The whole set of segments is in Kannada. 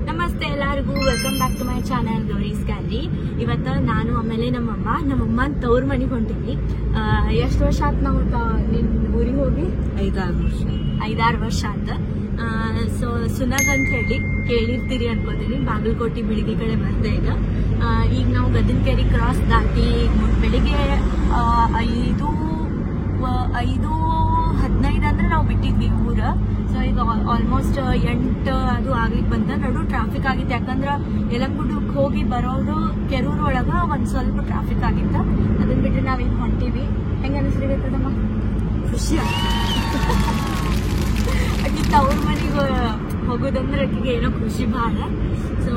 ನಮಸ್ತೆ ಎಲ್ಲರಿಗೂ, welcome back to my channel Gowri's gallery. ಇವತ್ತು ನಾನು ಆಮೇಲೆ ನಮ್ಮಮ್ಮ ತವ್ರ ಮನೆಗೆ ಹೊಂಟೀನಿ. ಎಷ್ಟು ವರ್ಷ ಆಯ್ತು ನಾವು ನಿನ್ನ ಊರಿಗೆ ಹೋಗಿ? 5-6 ವರ್ಷ ಆಯ್ತು. ಸೊ ಸುನಗ್ ಅಂತ ಹೇಳಿ ಕೇಳಿರ್ತೀರಿ ಅನ್ಕೋತೀನಿ. ಬಾಗಲಕೋಟೆ ಬಿಳಿಗಿ ಕಡೆ ಬರ್ತಾ ಈಗ ನಾವು ಗದನಕೆರೆ ಕ್ರಾಸ್ ದಾಟಿ ಬೆಳಿಗ್ಗೆ 5:15 ಅಂದ್ರೆ ನಾವು ಬಿಟ್ಟಿದ್ವಿ ಊರ. ಸೊ ಈಗ ಆಲ್ಮೋಸ್ಟ್ 8 ಅದು ಆಗ್ಲಿಕ್ಕೆ ಬಂದ. ನಡು ಟ್ರಾಫಿಕ್ ಆಗಿತ್ತು, ಯಾಕಂದ್ರೆ ಯಲಂಗುಡ್ಡಕ್ಕೆ ಹೋಗಿ ಬರೋದು ಕೆರೂರು ಒಳಗ ಒಂದ್ ಸ್ವಲ್ಪ ಟ್ರಾಫಿಕ್ ಆಗಿತ್ತ. ಅದನ್ನ ಬಿಟ್ಟರೆ ನಾವೀಗ ಹೊಂಟೀವಿ. ಹೆಂಗ ಅನಿಸ್ಲಿಕ್ಕದಮ್ಮ? ಖುಷಿ ಆಕಿತ್ತು ಅವ್ರ ಮನೆಗೆ ಹೋಗೋದಂದ್ರೆ ಆಕಿಗೆ ಏನೋ ಖುಷಿ ಭಾಳ. ಸೊ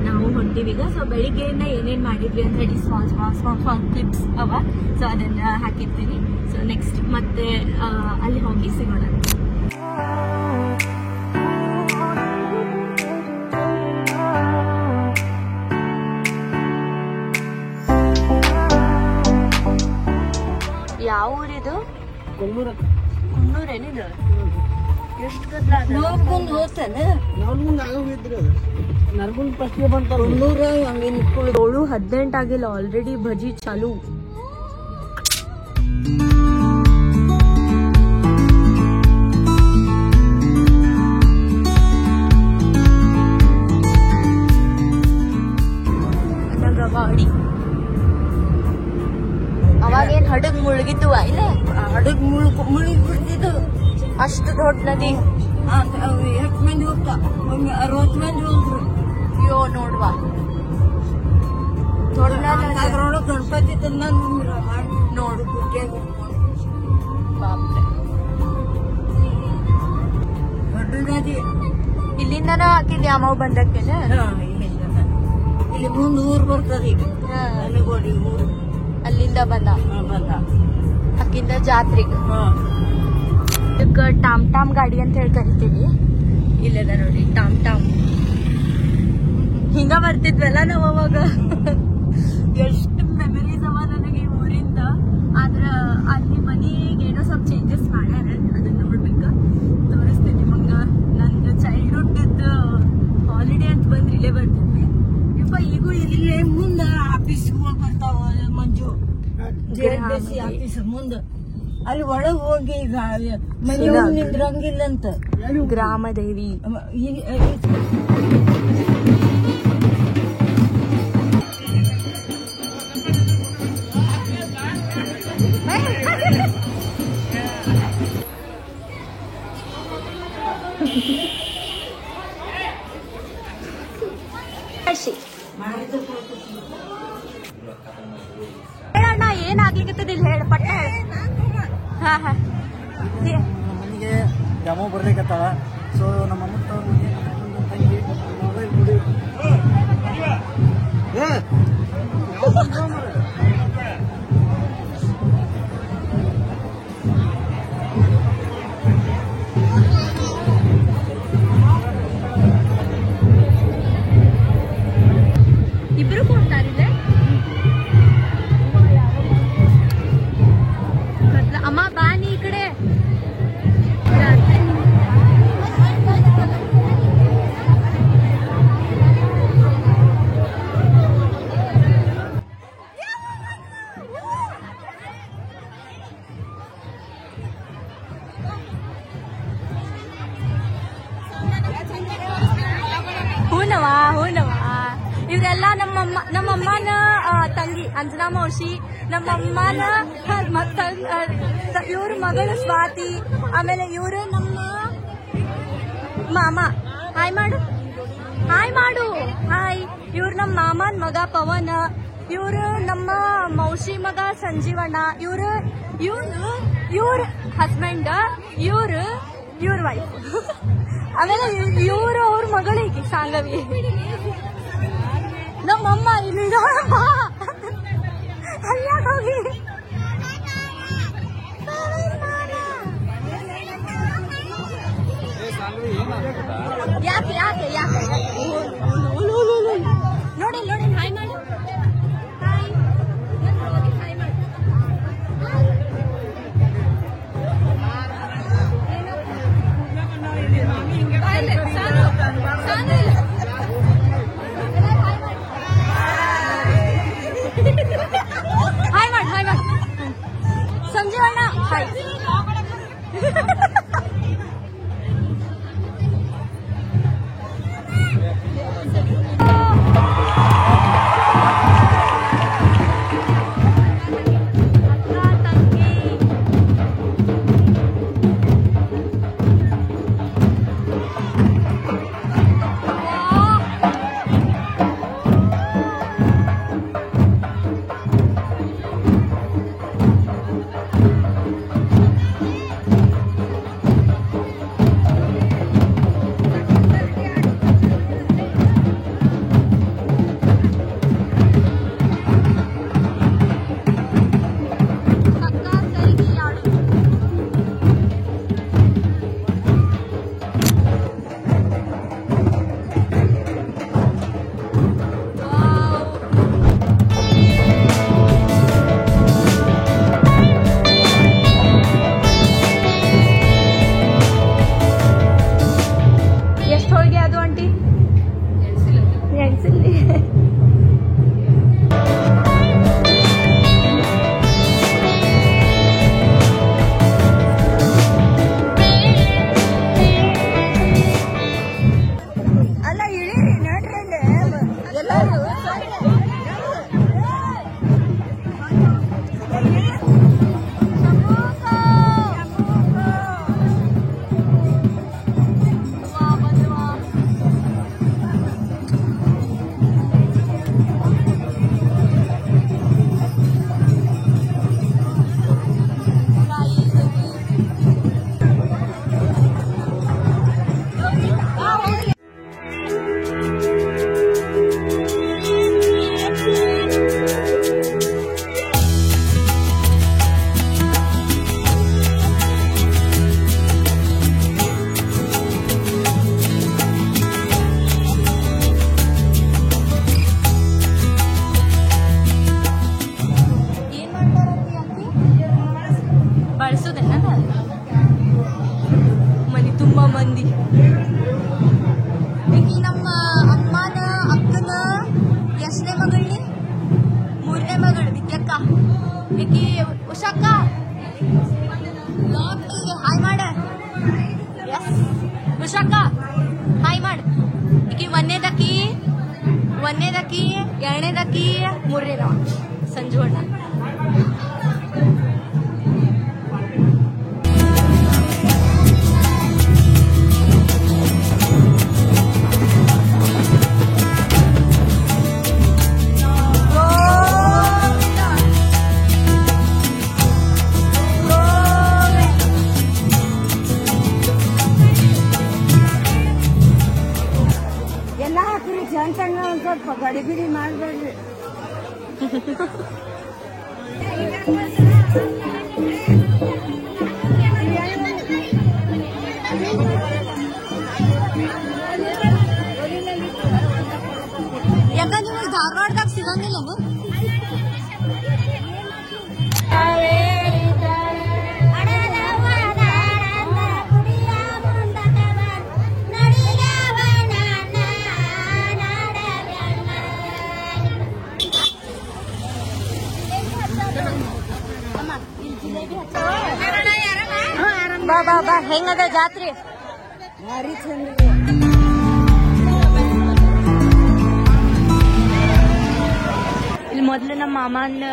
ನಾವು ಹೊಂಟೀವಿ ಈಗ. ಸೊ ಬೆಳಿಗ್ಗೆಯಿಂದ ಏನೇನು ಮಾಡಿದ್ವಿ ಅಂತ ಹೇಳಿ ಸ್ಮಾಲ್ ಕ್ಲಿಪ್ಸ್ ಅವ. ಸೊ ಅದನ್ನ ಹಾಕಿರ್ತೀನಿ. ಸೊ ನೆಕ್ಸ್ಟ್ ಮತ್ತೆ ಅಲ್ಲಿ ಹೋಗಿ ಸಿಗೋಣ. ಯಾವ ಊರಿದು? ಕುನ್ನೂರೇನಿದು? ಎಷ್ಟು ಗದ್ಲಾದ ಹೋಗ್ತಾನೆ. ಕುನ್ನೂರ ಹಂಗೆ ನಿಂತ್ಕೊಳ್ಳೋದು. 7:18 ಆಗಿಲ್ಲ, ಆಲ್ರೆಡಿ ಭಜಿ ಚಾಲು. ಗಾಡಿ ಅವಾಗೇನ್ ಹಡಗ್ ಮುಳುಗಿದ್ದು ಇಲ್ಲ? ಹಡಗ್ ಮುಳುಗಿ ಬಿಡ್ತಿದ್ದು. ಅಷ್ಟು ದೊಡ್ಡ ನದಿ. 8 ಮಂದಿ ಹೋಗ್ತಾ, 60 ಮಂದಿ ಹೋಗ್ರು. ಅಯ್ಯೋ ನೋಡ್ವಾ, ಅದ್ರೊಳಗೆ ಗಣಪತಿ ತಂದ ನೋಡು. ಬಾಪ್ರೆ, ದೊಡ್ಡ ನದಿ. ಇಲ್ಲಿಂದ ಆಕಿಲ್ಲಿ ಅಮ್ಮವ್ ಬಂದಕ್ಕೇನ? ಇಲ್ಲಿ ಮುಂದೆ ಊರು ಬರ್ತದೆ. ಈಗ ಅನಗೋಡಿ ಊರು ಅಲ್ಲಿಂದ ಬಂದ ಅಕ್ಕಿಂದ ಜಾತ್ರೆಗೆ. ಇದಕ್ಕೆ ಟಾಮ್ ಗಾಡಿ ಅಂತ ಹೇಳಿ ಕರಿತೀವಿ. ಇಲ್ಲದ ನೋಡಿ ಟಾಮ್. ಹಿಂಗ ಬರ್ತಿದ್ವಲ್ಲ ನಾವು ಅವಾಗ. ಎಷ್ಟು ಮೆಮರೀಸ್ ಅವ ನನಗೆ ಈ ಊರಿಂದ. ಆದ್ರ ಅಲ್ಲಿ ಮನೆಗೆ ಏನೋ ಸ್ವಲ್ಪ ಚೇಂಜಸ್ ಮಾಡ್ಯಾರ, ಅದನ್ನ ನೋಡ್ಬೇಕು. ತೋರಿಸ್ತೀನಿ ನಿಮಂಗ. ನಂದು ಚೈಲ್ಡ್ಹುಡ್ ಹಾಲಿಡೇ ಅಂತ ಬಂದ್ರೆ ಇಲ್ಲೇ ಬರ್ತಿದ್ವಿ. ಈಗೂ ಇಲ್ಲೇ ಮುಂದ ಆಫೀಸ್ ಬರ್ತಾವ. ಮಂಜು ಆಫೀಸ್ ಮುಂದ ಅಲ್ಲಿ ಒಳಗ್ ಹೋಗಿ ಈಗ ಮನೆ ನಿಂದ್ರಂಗಿಲ್ಲಂತ. ಗ್ರಾಮದೇವಿ ಹೇಳಣ್ಣ, ಏನಾಗ್ಲಿಕ್ಕತ್ತದ ಇಲ್ಲಿ ಹೇಳ ಪಟ್ಟ. ಮನೆಗೆ ಡೆಮೋ ಬರ್ಲಿಕ್ಕತ್ತಾವ. ಸೊ ನಮ್ಮ ಅಮ್ಮ ತಂಗಿ ಇಬ್ರು ಕೊಡ್ತಾರಿಲ್ಲ. ಅಮ್ಮ ಬಾನಿ ಈ ಕಡೆ. ಹೂನವಾ ಇವರೆಲ್ಲ ನಮ್ಮಮ್ಮನ ತಂಗಿ ಅಂಜನಾ ಮೌಶಿ, ನಮ್ಮಮ್ಮನ ಇವ್ರ ಮಗಳು ಸ್ವಾತಿ, ಆಮೇಲೆ ಇವ್ರು ನಮ್ಮ ಮಾಮ. ಹಾಯ್ ಮಾಡು. ಹಾಯ್. ಇವ್ರು ನಮ್ಮ ಮಾಮನ್ ಮಗ ಪವನ್, ಇವ್ರು ನಮ್ಮ ಮೌಶಿ ಮಗ ಸಂಜೀವಣ್ಣ, ಇವ್ರ ಹಸ್ಬೆಂಡ್, ಇವ್ರ ವೈಫ್. ಆಮೇಲೆ ಇವ್ರು ಅವ್ರ ಮಗಳಿಗೆ ಸಾಂಗವಿ. ನಮ್ಮಮ್ಮ ಇಲ್ಲಿ ನೋಡಮ್ಮ ಅಲ್ಯಾಕ ಹೋಗಿ. ಯಾಕೆ ನೋಡಿ ಹಾಯ್ ಮಾಡು. ಹಾಯ್ ಮಾಡು. ಮಂದಿ. ಈಕಿ ನಮ್ಮ ಅಮ್ಮನ ಅಕ್ಕನ ಎಷ್ಟನೇ ಮಗಳ್ಳಿ? 3ನೇ ಮಗಳು ವಿದ್ಯಕ್ಕ. ಈಕಿ ಉಷಕ್ಕ ಹಾಯ್ ಮಾಡ. ಎಸ್ ಉಷಕ್ಕ ಹಾಯ್ ಮಾಡ. ಈಕಿ ಒಂದನೇದಕ್ಕಿ 2ನೇದಕ್ಕಿ 3ನೇದವ ಸಂಜು ಅಣ್ಣ. ಎಲ್ಲ ಹಾಕ್ರಿ ಸಣ್ಣ ಒಂದ್ ಸ್ವಲ್ಪ ಗಡಿಬಿಡಿ ಮಾಡ್ಬೇಡ್ರಿ. ಯಾಕ ನಿಮಗೆ ಧಾರವಾಡದಾಗ ಸಿಗಂಗಿಲ್ಲ? ಬಾ ಬಾ ಬಾ. ಹೆಂಗದ ಜಾತ್ರೆ? ಭಾರಿ ಚಂದ. ಇಲ್ಲಿ ಮೊದ್ಲು ನಮ್ಮ ಮಾಮನ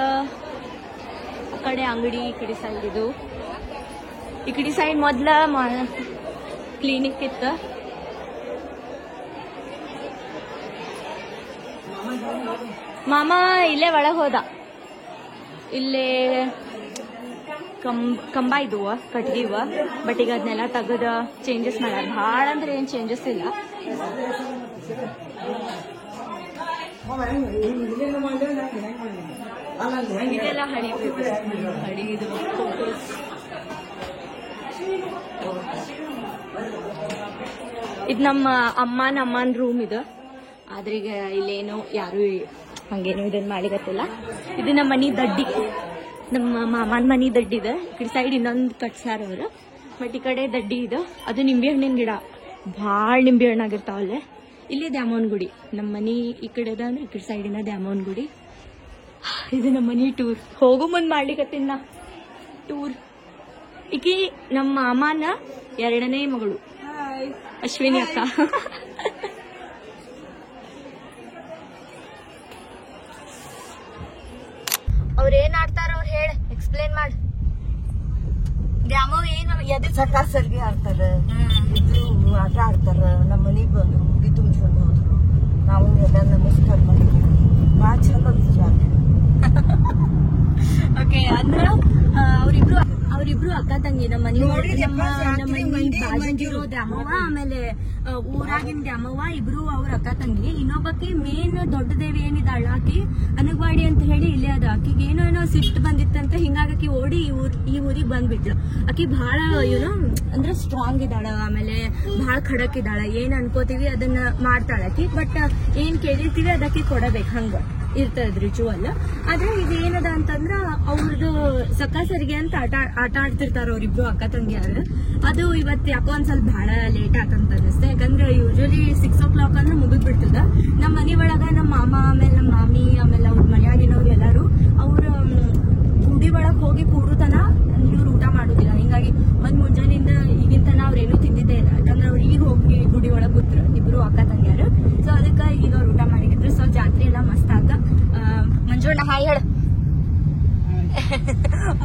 ಕಡೆ ಅಂಗಡಿ ಈ ಕಡೆ ಸೈಡ್ ಇದು. ಈ ಕಡೆ ಸೈಡ್ ಮೊದ್ಲ ಕ್ಲಿನಿಕ್ ಇತ್ತು. ಮಾಮ ಇಲ್ಲೇ ಒಳಗೆ ಹೋದ. ಇಲ್ಲೇ ಕಂಬ ಇದುವ ಕಟ್ಗಿವ. ಬಟ್ ಈಗ ಅದನ್ನೆಲ್ಲ ತೆಗೆದ ಚೇಂಜಸ್ ಮಾಡ್ಯಾರ. ಭಾಳ ಅಂದ್ರೆ ಏನ್ ಚೇಂಜಸ್ ಇಲ್ಲ. ಇದೆಲ್ಲ ಹಳಿ ಇದು ಫೋಟೋಸ್. ಇದು ನಮ್ಮ ಅಮ್ಮನ ರೂಮ್ ಇದು. ಆದ್ರೆ ಈಗ ಇಲ್ಲೇನು ಯಾರು ಹಂಗೇನು ಇದನ್ನ ಮಾಡಿಗತ್ತಿಲ್ಲ. ಇದು ನಮ್ಮ ಮನಿ ದಡ್ಡಿ, ನಮ್ಮ ಮಾಮನ ಮನಿ ದಡ್ಡಿ ಇದೆ. ಈ ಕಡೆ ಸೈಡ್ ಇನ್ನೊಂದು ಕಟ್ಸಾರ ಅವರು. ಬಟ್ ಈ ಕಡೆ ದಡ್ಡಿ ಇದೆ. ಅದು ನಿಂಬೆ ಹಣ್ಣಿನ ಗಿಡ, ಭಾಳ ನಿಂಬೆ ಹಣ್ಣಾಗಿರ್ತಾವಲ್ಲೇ. ಇಲ್ಲಿ ದ್ಯಾಮೋನ್ ಗುಡಿ. ನಮ್ಮ ಮನಿ ಈ ಕಡೆ ಅದ ಅಂದ್ರೆ ಈ ಕಡೆ ಸೈಡಿನ ದ್ಯಾಮೋನ್ ಗುಡಿ. ಇದು ನಮ್ಮ ಮನಿ ಟೂರ್. ಹೋಗೋ ಮುಂದ್ ಮಾಡ್ಲಿಕತ್ತಿನ ಟೂರ್. ಈಕಿ ನಮ್ಮ ಮಾಮನ 2ನೇ ಮಗಳು ಅಶ್ವಿನಿ ಅಕ್ಕ. ಅವ್ರೇನ್ ಆಡ್ತಾರ ಅವ್ರು ಹೇಳ, ಎಕ್ಸ್ಪ್ಲೇನ್ ಮಾಡ್. ದ್ಯಾಮೋ ಏನು ಎದೆ ಚಕ್ಕ ಸರ್ಗಿ ಆಡ್ತಾರ, ಇದ್ರು ಆಟ ಆಡ್ತಾರ. ನಮ್ಮ ಮನಿಗ್ ಬಂದ್ರು, ಉಡಿ ತುಂಬಿಸ್ಕೊಂಡು ಹೋದ್ರು. ನಾವು ಎಲ್ಲ ನಮಸ್ಕಾರ ಮಾಡಿದ್ವಿ. ಭಾಳ ಚಂದ ಜಾತ್ರೆ. ಓಕೆ, ಅಂದ್ರ ಅವ್ರಿಬ್ರು ಅಕ್ಕ ತಂಗಿ. ನಮ್ಮ ಮನಿ ಬಾಜಂಗಿರೋ ದ್ಯಾಮವ್ವ, ಆಮೇಲೆ ಊರಾಗಿನ ದ್ಯಾಮವ್ವ, ಇಬ್ರು ಅವ್ರ ಅಕ್ಕ ತಂಗಿ. ಇನ್ನೊಬ್ಬಕಿ ಮೇನ್ ದೊಡ್ಡ ದೇವಿ ಏನಿದಾಳ ಆಕಿ ಅನಗವಾಡಿ ಅಂತ ಹೇಳಿ ಇಲ್ಲೇ ಅದ. ಆಕಿಗೆ ಏನೋ ಸಿಟ್ಟು ಬಂದಿತ್ತಂತ, ಹಿಂಗಾಗಿ ಓಡಿ ಈ ಊರಿಗೆ ಬಂದ್ಬಿಟ್ಲು. ಆಕಿ ಬಹಳ ಏನೋ ಅಂದ್ರೆ ಸ್ಟ್ರಾಂಗ್ ಇದ್ದಾಳ, ಆಮೇಲೆ ಬಹಳ ಖಡಕ್ ಇದ್ದಾಳ. ಏನ್ ಅನ್ಕೋತೀವಿ ಅದನ್ನ ಮಾಡ್ತಾಳ ಆಕಿ. ಬಟ್ ಏನ್ ಕೇಳಿರ್ತೀವಿ ಅದಕ್ಕೆ ಕೊಡಬೇಕು, ಹಂಗ ಇರ್ತದ ರಿಚುವಲ್. ಆದ್ರೆ ಇದು ಏನದ ಅಂತಂದ್ರ ಅವ್ರದ್ದು ಸಕಾಸರಿಗೆ ಅಂತ ಆಟ ಆಡ್ತಿರ್ತಾರ ಅವ್ರಿಬ್ರು ಅಕ್ಕ ತಂಗಿಯಾರ. ಅದು ಇವತ್ತು ಯಾಕೋ ಒಂದ್ ಸ್ವಲ್ಪ ಬಹಳ ಲೇಟ್ ಆತಂತ ಅನಿಸ್ತೆ. ಯಾಕಂದ್ರೆ ಯೂಶಲಿ 6 o'clock ಅಂದ್ರೆ ಮುಗಿದ್ ಬಿಡ್ತದ. ನಮ್ಮ ಮನಿ ಒಳಗ ನಮ್ಮ ಮಾಮ, ಆಮೇಲೆ ನಮ್ಮ ಮಾಮಿ, ಆಮೇಲೆ ಅವ್ರ ಮನೆಯಾಗಿನವ್ರು ಎಲ್ಲಾರು ಅವ್ರ ಗುಡಿ ಒಳಗ್ ಹೋಗಿ ಕೂಡುತನ ಇವ್ರು ಊಟ ಮಾಡುದಿಲ್ಲ. ಹಿಂಗಾಗಿ ಒಂದ್ ಮುಂಜಾನಿಂದ ಈಗಿನ ತನ ಅವ್ರೇನು ತಿಂದಿದ್ದೇ ಇಲ್ಲ. ಯಾಕಂದ್ರೆ ಅವ್ರು ಈಗ ಹೋಗಿ ಗುಡಿ ಒಳಗ್ ಕೂತ್ರ ಇಬ್ರು ಅಕ್ಕ ತಂಗಿಯಾರು. ಸೊ ಅದಕ್ಕ ಈಗ ಅವ್ರು ಊಟ ಮಾಡಿದ್ರು. ಸೊ ಜಾತ್ರೆ ಎಲ್ಲ ಮಸ್ತ್ ಆತ. ಮಂಜುಣ್ಣ ಹಾಯ್ ಹೇಳ.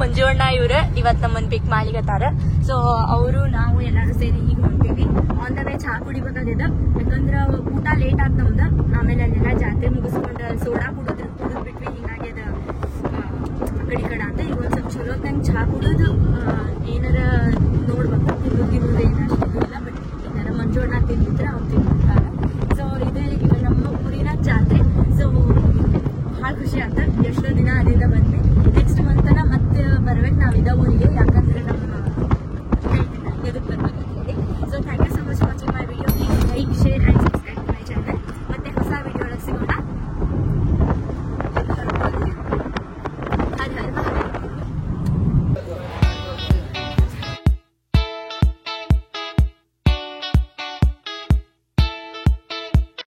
ಮಂಜುಣ್ಣ ಇವ್ರು ಇವತ್ ನಮ್ಮನ್ ಪಿಕ್ ಮಾಡ್ಲಿಕತ್ತಾರ. ಸೊ ಅವರು ನಾವು ಎಲ್ಲಾರು ಸೇರಿ ಈಗ ಹೊಂಟೀವಿ. ಆನ್ ದ ವೇ ಚಹಾ ಕುಡಿಬೇಕಾಗ್ಯದ. ಯಾಕಂದ್ರ ಊಟ ಲೇಟ್ ಆತ್ ನಮ್ದ. ಆಮೇಲೆ ಅಲ್ಲೆಲ್ಲ ಜಾತ್ರೆ ಮುಗಿಸ್ಕೊಂಡ ಸೋಡಾ ಕುಡಿದ್ಬಿಟ್ವಿ. ಹಿಂಗಾಗಿ ಅದ ಆ ಕಡೆ ಆತ. ಈಗ ಒಂದ್ ಸ್ವಲ್ಪ ಚಲೋ ತಂಗ್ ಚಹಾ ಕುಡಿದು ಏನಾರ ನೋಡ್ಬೇಕು. ತಿನ್ನೋದು ಏನಷ್ಟು ಇಲ್ಲ. ಬಟ್ ಏನಾರ ಮಂಜುಣ್ಣ ತಿಂದಿದ್ರೆ ಅವ್ರು ತಿನ್ಬಿಡ್ತಾರ. ಸೊ ಇದೇ ಈಗ ನಮ್ಮ ಊರಿನ ಜಾತ್ರೆ. ಸೊ ಭಾಳ ಖುಷಿ ಆಗ್ತದೆ. ಎಷ್ಟೋ ದಿನ ಅಲ್ಲಿಂದ ಬಂದ್ವಿ. ನೆಕ್ಸ್ಟ್ ಮಂತನ ಮತ್ತೆ ಬರ್ಬೇಕು ನಾವ್ ಇದ ಊರಿಗೆ. ಯಾಕಂದ್ರೆ